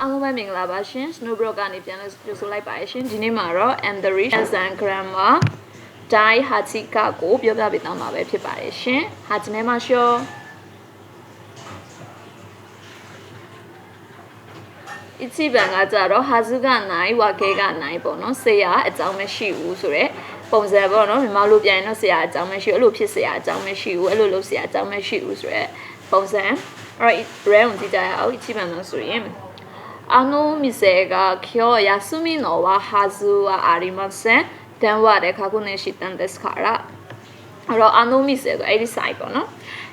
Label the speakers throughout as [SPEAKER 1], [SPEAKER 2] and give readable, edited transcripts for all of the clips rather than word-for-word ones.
[SPEAKER 1] အားလုံးပဲမင်္ဂလာပါရှင် Snowbrook ကနေပြန်လဲကြိုဆိုလိုက်ပါရရှင်ဒီနေ့မှာတော့ Andharish and Grammar Dai Hachika ကိုပြောပြပေးသွားမှာပဲဖြစ်ပါတယ်ရှင်ဟာဒီနေ့မှာရှော一基本ကကြတော့ဟာစုကနိုင်ဝါခဲကနိုင်ပေါ့နော်ဆရာအကြောင်းမရှိဘူးဆိုတော့ပုံစံပေါ့နော်မြန်မာလိုပြန်ရင်တော့ဆရာအကြောင်းမရှိဘူးအဲ့လိုဖြစ်ဆရာအကြောင်းမရှိဘူးအဲ့လိုလုပ်ဆရာအကြောင်းမရှိဘူးဆိုတော့ပုံစံ alright brand ကြည့်ကြရအောင်一基本တော့ဆိုရင်店が今日休みのはずはありません。電話で確認したんですから。店がエリサイかな。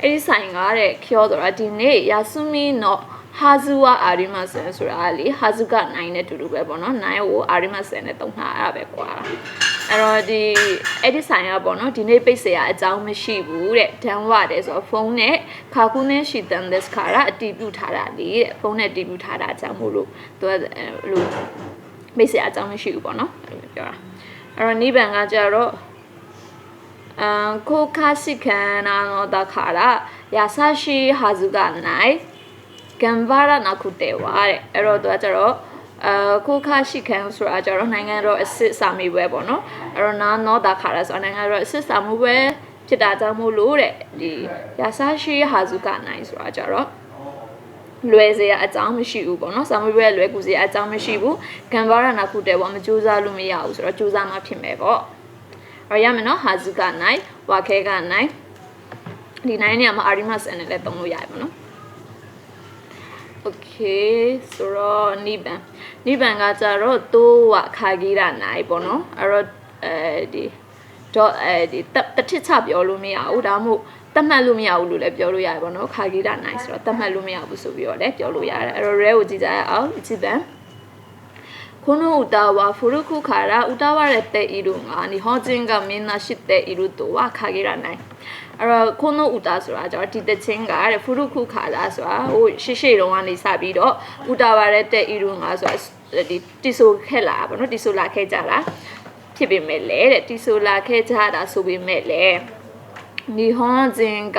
[SPEAKER 1] エリサイがあれ今日だらဒီနေ့休みのはずはありません。それありはずがないねတူတူပဲပေါ့နော်။နိုင်ကိုありませんနဲ့တုံးထားရပဲကွာ။အဲ့တော့ဒီအဲ့ဒီဆိုင်ကပေါ့နော်ဒီနေ့ပိတ်เสียအကြောင်းမရှိဘူးတဲ့တန်းဝတယ်ဆိုတော့ဖုန်းနဲ့ခါခုနဲ့ရှိတန်ဒက်ခါရအတီးပြုထားတာလေတဲ့ဖုန်းနဲ့အတီးပြုထားတာအကြောင်းမို့လို့သူကလို့ပိတ်เสียအကြောင်းမရှိဘူးပေါ့နော်အဲ့လိုပြောတာအဲ့တော့နိဗ္ဗာန်ကကြတော့ကိုခါစိခန္နာနောတခါရယာဆရှိဟာဇုကနိုင်ကံဗရာနာခုတေဝါတဲ့အဲ့တော့သူကကြတော့ကိုခါရှိခံဆိုတာကြတော့နိုင်ငံတော်အစစ်စာမေးပွဲပေါ့နော်အဲ့တော့နာနောဒါခါရဆိုနိုင်ငံတော်အစစ်စာမေးပွဲဖြစ်တာကြောင့်မို့လို့တဲ့ဒီရာဆာရှိဟာဇုကနိုင်ဆိုတာကြတော့လွယ်စရာအကြောင်းမရှိဘူးပေါ့နော်စာမေးပွဲလွယ်ကူစရာအကြောင်းမရှိဘူးကံဗရနာခုတဲ့ဘောမကြိုးစားလို့မရဘူးဆိုတော့ကြိုးစားမှဖြစ်မယ်ပေါ့အဲ့ရမယ်နော်ဟာဇုကနိုင်ဝါခဲကနိုင်ဒီနိုင်နေရာမှာအာရီမတ်ဆန်နဲ့လည်းသုံးလို့ရတယ်ပေါ့နော်Okay ဆိုတော့နိဗ္ဗာန်ကကြတော့တိုးဝခါကြီးတာနိုင်ပေါ့နော်အဲ့တော့ဒီတထစ်ချပြောလို့မရဘူးဒါမှမဟုတ်တတ်မှတ်လို့မရဘူးလို့လည်းပြောလို့ရတယ်ပေါ့နော်ခါကြီးတာနိုင်ဆိုတော့တတ်မှတ်လို့မရဘူးဆိုပြီးတော့လည်းပြောလို့ရတယ်အဲ့တော့ rare ကိုကြည့်ကြရအောင်一番この歌は古くから歌われているが日本人がみんな知っているとは限らないအဲ့တော့ခုနဥတာဆိုတာကျတော့ဒီတချင်းကတဲ့ဖုရုခုခါလာဆိုတာဟိုရှေ့တုန်းကနေစပြီးတော့ဥတာပါတဲ့တဲ့ဤရုံငါဆိုတာဒီတီဆိုခဲ့လာပါနော်တီဆိုလာခဲ့ကြတာဖြစ်ပေမဲ့လေတဲ့တီဆိုလာခဲ့ကြတာဆိုပေမဲ့လေ日本人က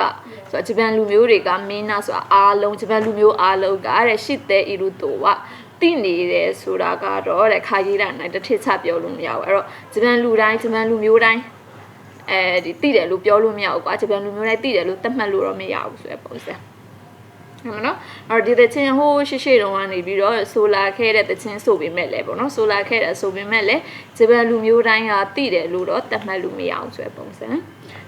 [SPEAKER 1] ဆိုတော့ဂျပန်လူမျိုးတွေကမင်းနာဆိုတာအားလုံးဂျပန်လူမျိုးအားလုံးကတဲ့ရှစ်တဲ့ဤရုတော့ကတိနေတယ်ဆိုတာကတော့တဲ့ခါကြီးတာနိုင်တစ်ထစ်ချပြောလို့မရဘူးအဲ့တော့ဂျပန်လူတိုင်းဂျပန်လူမျိုးတိုင်းဒီတိတယ်လို့ပြောလို့မရဘူးကွာဂျပန်လူမျိုးတိုင်းတိတယ်လို့သတ်မှတ်လို့တော့မရဘူးဆိုတဲ့ပုံစံဟုတ်မနော်အဲ့တော့ဒီတချင်းဟိုရှေ့တုန်းကနေပြီးတော့ဆိုလာခဲ့တဲ့တချင်းဆိုပေမဲ့လည်းပေါ့နော်ဆိုလာခဲ့တဲ့ဆိုပေမဲ့လည်းဂျပန်လူမျိုးတိုင်းကတိတယ်လို့တော့သတ်မှတ်လို့မရဘူးဆိုတဲ့ပုံစံ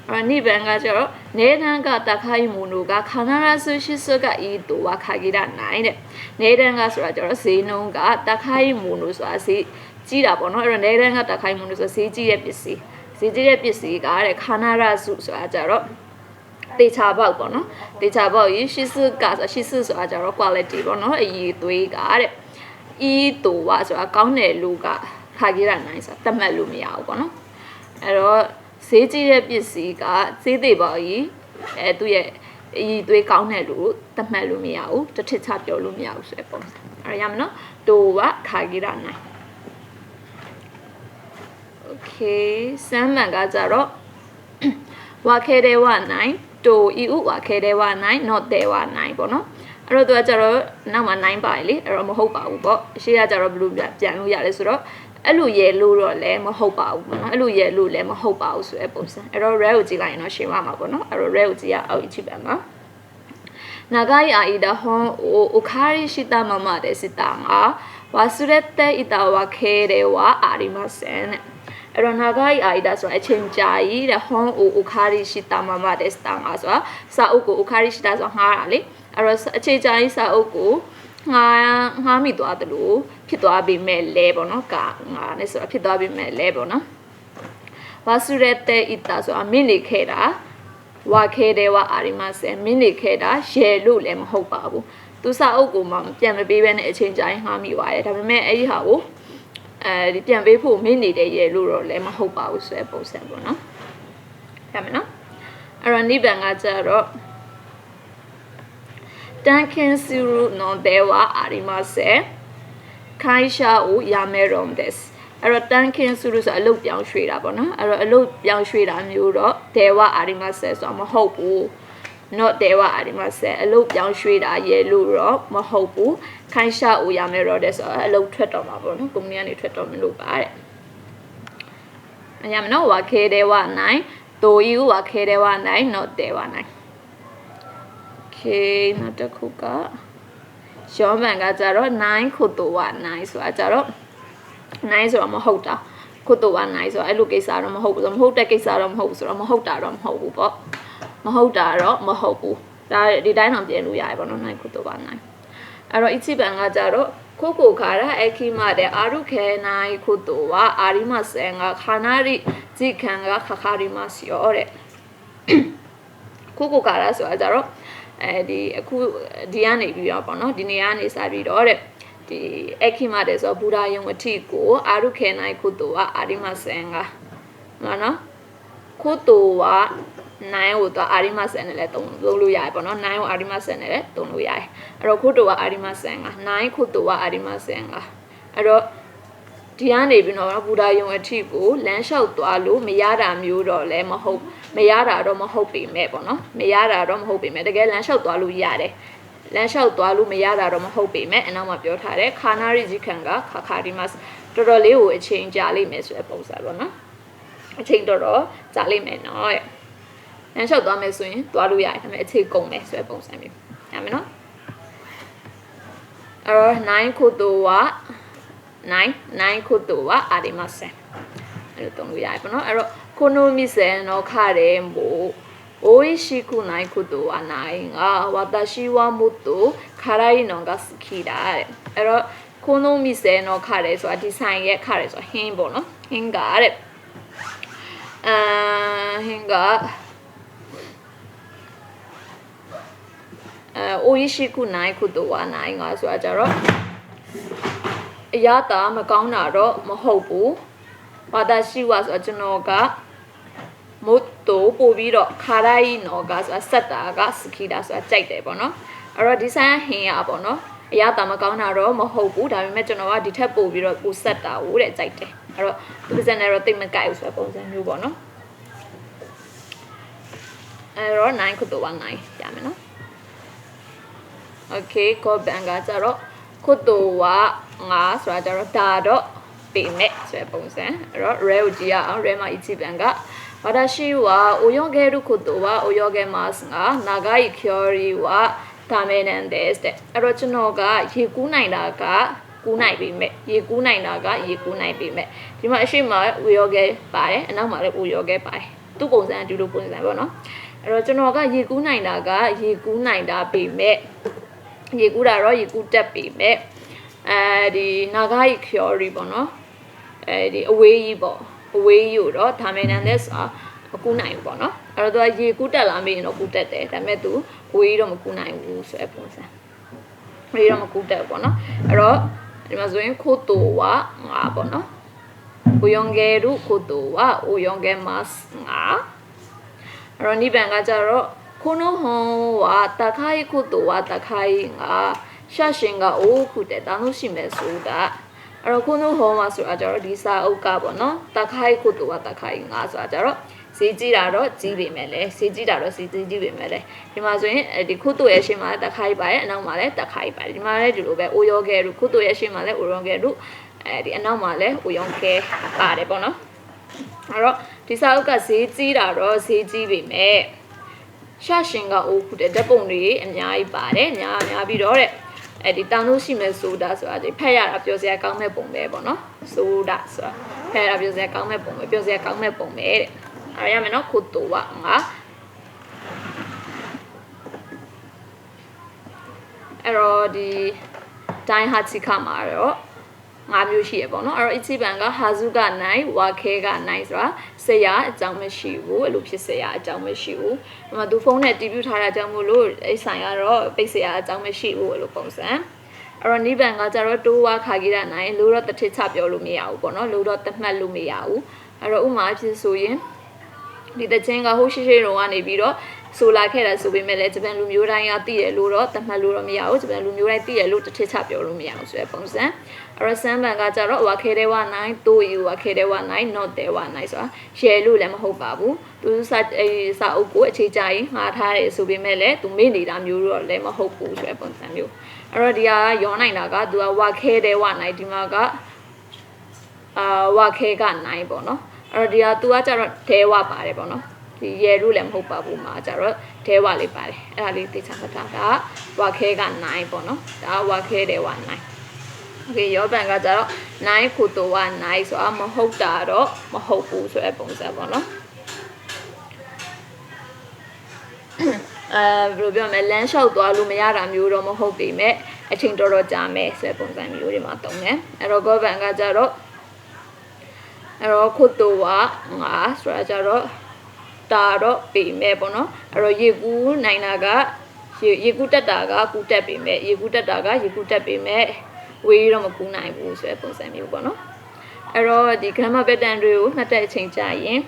[SPEAKER 1] အဲ့နိဗ္ဗာန်ကကျတော့နေတန်းကတခိုင်းမူနုကခန္ဓာရဆုရှိစကဤတူဝခါကြီးတာနိုင်တဲ့နေတန်းကဆိုတာကျတော့ဈေးနှုန်းကတခိုင်းမူနုဆိုတာဈေးကြီးတာပေါ့နော်အဲ့တော့နေတန်းကတခိုင်းမူနုဆိုဈေးကြီးတဲ့ပစ္စည်းဈေးကြီးတဲ့ပစ္စည်းကတဲ့ခန္ဓာရဆုဆိုတာကြတော့တေချာပေါက်ပေါ့နော်တေချာပေါက်ရရှိစုကရှိစုဆိုတာကြတော့ quality ပေါ့နော်အည်သွေးကတဲ့ဤတူဝဆိုတာကောင်းတဲ့လူကခါကြီးရနိုင်ဆိုတာတတ်မှတ်လို့မရဘူးပေါ့နော်အဲ့တော့ဈေးကြီးတဲ့ပစ္စည်းကဈေးသေးပါကြီးသူ့ရဲ့အည်သွေးကောင်းတဲ့လူတတ်မှတ်လို့မရဘူးတစ်ထစ်ချပြောလို့မရဘူးဆိုတဲ့ပုံစံအဲ့ရမနော်တူဝခါကြီးရနိုင်Okay စမ်းမှန်ကကြတော့ဝါခဲတဲ့ဝနိုင်တိုဤဥဝါခဲတဲ့ဝနိုင် not တဲ့ဝနိုင်ပေါ့နော်အဲ့တော့သူကကြတော့နောက်မှာနိုင်ပါလေအဲ့တော့မဟုတ်ပါဘူးပေါ့အရှိကကြတော့ဘယ်လိုပြန်လို့ရလဲဆိုတော့အဲ့လိုရဲလို့တော့လည်းမဟုတ်ပါဘူးပေါ့နော်အဲ့လိုရဲလို့လည်းမဟုတ်ပါဘူးဆိုတဲ့ပုံစံအဲ့တော့ rare ကိုကြည့်လိုက်ရင်တော့ရှင်းပါမှာပေါ့နော်အဲ့တော့ rare ကိုကြည့်ရအောင်一番မှာ長い間本をお借りしたままでしたが忘れていたわけではありませんအဲ့တော့長い間ဆိုအချိန်ကြာကြီးတဲ့ဟွန်အိုအိုခါရီရှိတာမမတဲ့စတန်အားဆိုတာစာအုပ်ကိုအိုခါရီရှိတာဆိုငှားတာလေအဲ့တော့အချိန်ကြာကြီးစာအုပ်ကိုငှားမိသွားတယ်လို့ဖြစ်သွားပြီမဲ့လဲပေါ့နော်ကငါနဲ့ဆိုတာဖြစ်သွားပြီမဲ့လဲပေါ့နော်ဝါစုရတဲ့ဣတာဆိုတာမင်းနေခဲ့တာဝါခဲတဲ့ဝါအာရီမဆယ်မင်းနေခဲ့တာရဲလို့လည်းမဟုတ်ပါဘူးသူစာအုပ်ကိုမှပြန်မပေးဘဲနဲ့အချိန်ကြာရင်ငှားမိသွားတယ်ဒါပေမဲ့အဲ့ဒီဟာကိုဒီပြန်ပေးဖို့မင်းနေတဲ့ရဲလို့တော့လည်းမဟုတ်ပါဘူးဆိုတဲ့ပုံစံပေါ့နော်ဟုတ်မယ်နော်အဲ့တော့နိဗ္ဗာန်ကကြတော့တန်ခင်စုရုနော်ဒေဝအာရီမဆေခိုင်ရှာဦးယာမဲရုံဒက်အဲ့တော့တန်ခင်စုရုဆိုအလုတ်ပြောင်းရွှေ့တာပေါ့နော်အဲ့တော့အလုတ်ပြောင်းရွှေ့တာမျိုးတော့ဒေဝအာရီမဆေဆိုတာမဟုတ်ဘူး not တဲ့ဝအာဒီမှာဆက်အလုတ်ပြောင်းရွှေ့တာရဲ့လို့တော့မဟုတ်ဘူးခိုင်းရှာဦးရမယ်တော့တဲ့ဆိုအလုတ်ထွက်တော့မှာပေါ့နော်ကုမ္ပဏီကနေထွက်တော့မလို့ပါတဲ့အရာမနော်ဝါခဲတဲ့ဝနိုင်တိုယူဝါခဲတဲ့ဝနိုင် not တဲ့ဝနိုင် okay နောက်တစ်ခုကရောမန်ကကြတော့9ခုတိုဝ9ဆိုတာကြတော့9ဆိုတော့မဟုတ်တာခုတိုဝ9ဆိုတော့အဲ့လိုကိစ္စတော့မဟုတ်ဘူးဆိုတော့မဟုတ်တဲ့ကိစ္စတော့မဟုတ်ဘူးဆိုတော့မဟုတ်တာတော့မဟုတ်ဘူးပေါ့မဟုတ်တာတော့မဟုတ်ဘူးဒါဒီတိုင်းတော့ပြင်လို့ရတယ်ပေါ့နော်9ခုတိုဝ9အဲ့တော့一番ကကြတော့ကိုကိုခါရအခီမတဲ့အာရုခဲနိုင်ခုတိုဝအာရီမဆန်ကခါနာရီဇိခံကခခါရီမစီရောတဲ့ကိုကိုခါရဆိုတာကြတော့ဒီအခုဒီကနေပြီးတော့ပေါ့နော်ဒီနေရာကနေစပြီးတော့တဲ့ဒီအခီမတဲ့ဆိုဘူရာယုံအထိကိုအာရုခဲနိုင်ခုတိုဝအာရီမဆန်ကနော်ခုတိုဝ9ကိုတော့အာရီမဆန်နဲ့လည်းသုံးလို့ရတယ်ပေါ့နော်9ကိုအာရီမဆန်နဲ့လည်းသုံးလို့ရတယ်အဲ့တော့ခုတိုဝအာရီမဆန်က9ခုတိုဝအာရီမဆန်ကအဲ့တော့ဒီကနေပြီးတော့ဘူဒါယုံအထိကိုလမ်းလျှောက်သွားလို့မရတာမျိုးတော့လည်းမဟုတ်မရတာတော့မဟုတ်ပေမဲ့ပေါ့နော်မရတာတော့မဟုတ်ပေမဲ့တကယ်လမ်းလျှောက်သွားလို့ရတယ်လမ်းလျှောက်သွားလို့မရတာတော့မဟုတ်ပေမဲ့အနောက်မှာပြောထားတဲ့ခါနာရီဂျီခံကခခါဒီမတ်တော်တော်လေးကိုအချိန်ကြာလိမ့်မယ်ဆိုတဲ့ပုံစံပေါ့နော်အချိန်တော်တော်ကြာလိမ့်မယ်နော်လမ်းလျှောက်သွားမယ်ဆိုရင်သွားလို့ရတယ်ဒါပေမဲ့အချိန်ကုန်မယ်ဆိုတဲ့ပုံစံမျိုးရမယ်နော်အဲ့တော့9ခုတိုဝ9ခုတိုဝအာဒီမဆန်အဲ့လိုသုံးလို့ရတယ်ပေါ့နော်အဲ့တော့ကိုနိုမီဆန်တော့ခရဲမို့โอ้ยชิคุไนคุโตะไนงาวาตาชิวามุโตคาไรนองกาสခိတာတဲ့အဲ့တော့ကိုနိုမီဆန်တော့ခရဲဆိုတာဒီဆိုင်ရဲ့ခရဲဆိုတာဟင်းပေါ့နော်ဟင်းကတဲ့ဟင်းကโอ้ยชิคุไนคุโตะไนงาဆိုတာကြတော့အရသာမကောင်းတာတော့မဟုတ်ဘူးဝါတာရှိဝါဆိုတော့ကျွန်တော်ကမုတ်တိုးပို့ပြီးတော့ခါရိုင်းနော်ကဆိုတာဆက်တာကစခီတာဆိုတာကြိုက်တယ်ပေါ့နော်အဲ့တော့ဒီဆိုင်ဟင်းရပေါ့နော်အရသာမကောင်းတာတော့မဟုတ်ဘူးဒါပေမဲ့ကျွန်တော်ကဒီထက်ပို့ပြီးတော့ပို့ဆက်တာဟိုတဲ့ကြိုက်တယ်အဲ့တော့ဒီပစံနဲ့တော့တိတ်မကြိုက်ဘူးဆိုတဲ့ပုံစံမျိုးပေါ့နော်အဲ့တော့9ခုတိုးဝ9ရမယ်နော် okay ကိုဘန်ကကြတော့ခုတိုးဝ9ဆိုတာကြတော့ဒါတော့ပေမဲ့ဆိုတဲ့ပုံစံအဲ့တော့ rare ကိုကြည့်ရအောင် rare မှာ一番が私は泳げることは泳げますが長い距離はダメなんですတဲ့အဲ့တော့ကျွန်တော်ကရေကူးနိုင်တာကကူးနိုင်ပြီမဲ့ရေကူးနိုင်တာကရေကူးနိုင်ပြီမဲ့ဒီမှာအရှိမဝယောဂဲပါတယ်အနောက်မှာလည်းဝယောဂဲပါတယ်သူ့ပုံစံအတူတူပုံစံပေါ့နော်အဲ့တော့ကျွန်တော်ကရေကူးနိုင်တာကရေကူးနိုင်တာပြီမဲ့ရေကူးတာတော့ရေကူးတက်ပြီမဲ့ဒီနာဂိုက်ကျိုရီပေါ့နော်ဒီအဝေးကြီးပေါ့အဝေးကြီးကိုတော့ဒါမန်နန်နဲ့မကူးနိုင်ဘူးပေါ့နော်အဲ့တော့သူကရေကူးတက်လာမေးရင်တော့ကူးတက်တယ်ဒါပေမဲ့သူအဝေးကြီးတော့မကူးနိုင်ဘူးဆိုတဲ့ပုံစံအဝေးတော့မကူးတက်ဘူးပေါ့နော်အဲ့တော့ဒီမှာဆိုရင်ခိုတိုဝါငါပေါ့နော်ဥယုံဂေရုခိုတိုဝါဥယုံဂေမတ်ငါအဲ့တော့နိဗ္ဗာန်ကကြတော့ခိုနိုဟွန်ဝါတခိုင်ခိုတိုဝါတခိုင်ငါရှာရှင်ကအိုးခုတဲ့တာလို့ရှိမယ်ဆိုတာအဲ့တော့ခုနိုဟောမှာဆိုတာကြတော့ဒီစာအုပ်ကပေါ့နော်တခိုင်ခုတူကတခိုင်ငါဆိုတာကြတော့ဈေးကြီးတာတော့ကြီးပေမဲ့လေဈေးကြီးတာတော့ဈေးကြီးပေမဲ့လေဒီမှာဆိုရင်ဒီခုတူရဲ့ရှေ့မှာတခိုင်ပါတယ်အနောက်မှာလည်းတခိုင်ပါတယ်ဒီမှာလည်းဒီလိုပဲအိုယောဂဲရုခုတူရဲ့ရှေ့မှာလည်းအိုယောဂဲရုဒီအနောက်မှာလည်းအိုယောဂဲပါတယ်ပေါ့နော်အဲ့တော့ဒီစာအုပ်ကဈေးကြီးတာတော့ဈေးကြီးပေမဲ့ရှာရှင်ကအိုးခုတဲ့ဓာတ်ပုံတွေအများကြီးပါတယ်များပြီးတော့တဲ့ဒီတောင်လို့ရှိမဲ့ဆိုတာဆိုတာဒီဖက်ရတာပြောစရာကောင်းမဲ့ပုံပဲပေါ့နော်ဆိုတာဆိုတာဖက်ရတာပြောစရာကောင်းမဲ့ပုံပဲပြောစရာကောင်းမဲ့ပုံပဲတဲ့အဲ့ရမယ်နော်ခုတိုဝငါအဲ့တော့ဒီတိုင်းဟာချီခါမှာတော့5မျိုးရှိရပေါ့နော်အဲ့တော့အချိပံကဟာဇုကနိုင်ဝါခဲကနိုင်ဆိုတာဆရာအကြောင်းမရှိဘူးအဲ့လိုဖြစ်ဆရာအကြောင်းမရှိဘူးဒီမှာသူဖုန်းနဲ့တီးပြထားတာကြောင့်မို့လို့အဲ့ဆိုင်ကတော့ပိတ်ဆရာအကြောင်းမရှိဘူးအဲ့လိုပုံစံအဲ့တော့နိဗ္ဗာန်ကကြတော့တိုးဝါခါကြီးရနိုင်လို့တော့တထစ်ချပြောလို့မရဘူးပေါ့နော်လို့တော့တတ်မှတ်လို့မရဘူးအဲ့တော့ဥမာဖြစ်ဆိုရင်ဒီတချင်းကဟိုရှိရှိတော့ကနေပြီးတော့ ဆိုလာခဲ့တာဆိုပေမဲ့လည်းဂျပန်လူမျိုးတိုင်းကသိတယ်လို့တော့တတ်မှတ်လို့တော့မရဘူးဂျပန်လူမျိုးတိုင်းသိတယ်လို့တစ်ထစ်ချပြောလို့မရဘူးဆိုတဲ့ပုံစံအဲ့တော့စမ်းပန်ကကြတော့ဝါခဲတဲ့ဝနိုင်တိုးယူဝါခဲတဲ့ဝနိုင် not တဲ့ဝနိုင်ဆိုတာရှယ်လို့လည်းမဟုတ်ပါဘူးသူစာအုပ်ကိုအခြေချရင်ငှားထားတယ်ဆိုပေမဲ့လည်းသူမေ့နေတာမျိုးတော့လည်းမဟုတ်ဘူးဆိုတဲ့ပုံစံမျိုးအဲ့တော့ဒီကရောနိုင်တာကသူကဝါခဲတဲ့ဝနိုင်ဒီမှာကဝါခဲကနိုင်ပေါ့နော်အဲ့တော့ဒီကသူကကြတော့ဒဲဝပါတယ်ပေါ့နော်ဒီရဲလို့လည်းမဟုတ်ပါဘူးမှာကြတော့ဒဲဝလေးပါတယ်အဲ့ဒါလေးသိချင်တာကဝါခဲကနိုင်ပေါ့နော်ဒါဝါခဲတဲ့ဝနိုင်โอเคရောပန်ကကြတော့နိုင်ခုတိုဝနိုင်ဆိုတာမဟုတ်တာတော့မဟုတ်ဘူးဆိုတဲ့ပုံစံပေါ့နော်ဘယ်လိုပြောမလဲလမ်းလျှောက်သွားလို့မရတာမျိုးတော့မဟုတ်ပေမဲ့အချိန်တော်တော်ကြာမယ်ဆိုတဲ့ပုံစံမျိုးတွေမှာတုံးတယ်အဲ့တော့ကောပန်ကကြတော့အဲ့တော့ခုတိုဝငါဆိုတာကြတော့တာတော့ပေမဲ့ပေါ့နော်အဲ့တော့ရေကူးနိုင်တာကရေကူးတက်တာကကူးတက်ပေမဲ့ရေကူးတက်တာကရေကူးတက်ပေမဲ့ဝေးတော့မကူးနိုင်ဘူးဆိုတဲ့ပုံစံမျိုးပေါ့နော်အဲ့တော့ဒီ grammar pattern တွေကိုမှတ်တဲ့အချိန်ကြာရင်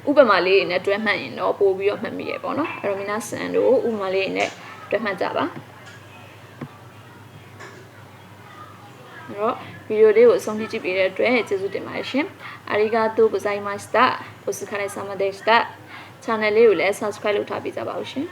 [SPEAKER 1] ဥပမာလေးနဲ့တွဲမှတ်ရင်တော့ပို့ပြီးတော့မှတ်မိရပေါ့နော်အဲ့တော့皆さんတို့ဥပမာလေးနဲ့တွဲမှတ်ကြပါအဲ့တော့ဗီဒီယိုလေးကိုအဆုံးထိကြည့်ပေးတဲ့အတွက်ကျေးဇူးတင်ပါတယ်ရှင်ありがとうございましたお疲れ様でした channel လေးကိုလည်း subscribe လုပ်ထားပေးကြပါဦးရှင်